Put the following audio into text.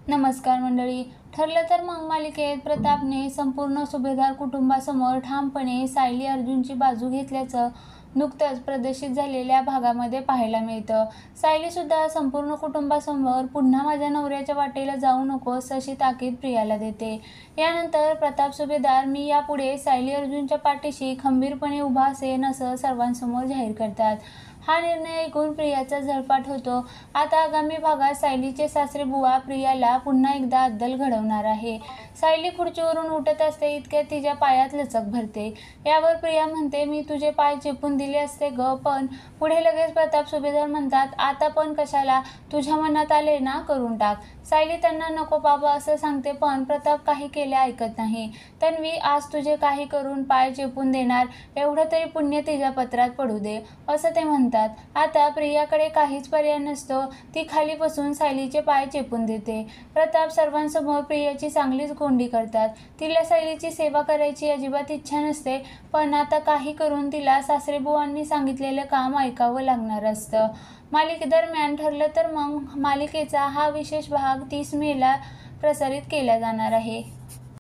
नमस्कार मंडळी. ठरलं तर मग मालिकेत प्रतापने संपूर्ण सुभेदार कुटुंबासमोर ठामपणे सायली अर्जुनची बाजू घेतल्याचं नुकतंच प्रदर्शित झालेल्या भागामध्ये पाहायला मिळतं. सायलीसुद्धा संपूर्ण कुटुंबासमोर पुन्हा माझ्या नवऱ्याच्या वाटेला जाऊ नकोस अशी ताकीद प्रियाला देते. यानंतर प्रताप सुभेदार मी यापुढे सायली अर्जुनच्या पाठीशी खंबीरपणे उभा असेन असं सर्वांसमोर जाहीर करतात. हा निर्णय ऐकून प्रियाचा झळपाट होतो. आता आगामी भागात सायलीचे सासरेबुवा प्रियाला पुन्हा एकदा अद्दल घडवणार आहे. सायली खुर्चीवरून उठत असते इतक्यात तिच्या पायात लचक भरते. यावर प्रिया म्हणते, मी तुझे पाय चेपून दिले असते ग. पण पुढे लगेच प्रताप सुभेदार म्हणतात, आता पण कशाला, तुझ्या मनात आले ना करून टाक. सायली त्यांना नको बाबा असं सांगते, पण प्रताप काही केले ऐकत नाही. तन्वी आज तुझे काही करून पाय चेपून देणार, एवढं तरी पुण्य तिच्या पत्रात पडू दे असं ते म्हणतात. आता प्रियाकडे काहीच पर्याय नसतो. ती खाली बसून सायलीचे पाय चेपून देते. प्रताप सर्वांसमोर प्रियाची चांगलीच गोंडी करतात. तिला सायलीची सेवा करायची अजिबात इच्छा नसते, पण आता काही करून तिला सासरेबुवांनी सांगितलेलं काम ऐकावं लागणार असतं. मालिकेदरम्यान ठरलं तर मग मालिकेचा हा विशेष भाग 30 मेला प्रसारित केला जाणार आहे.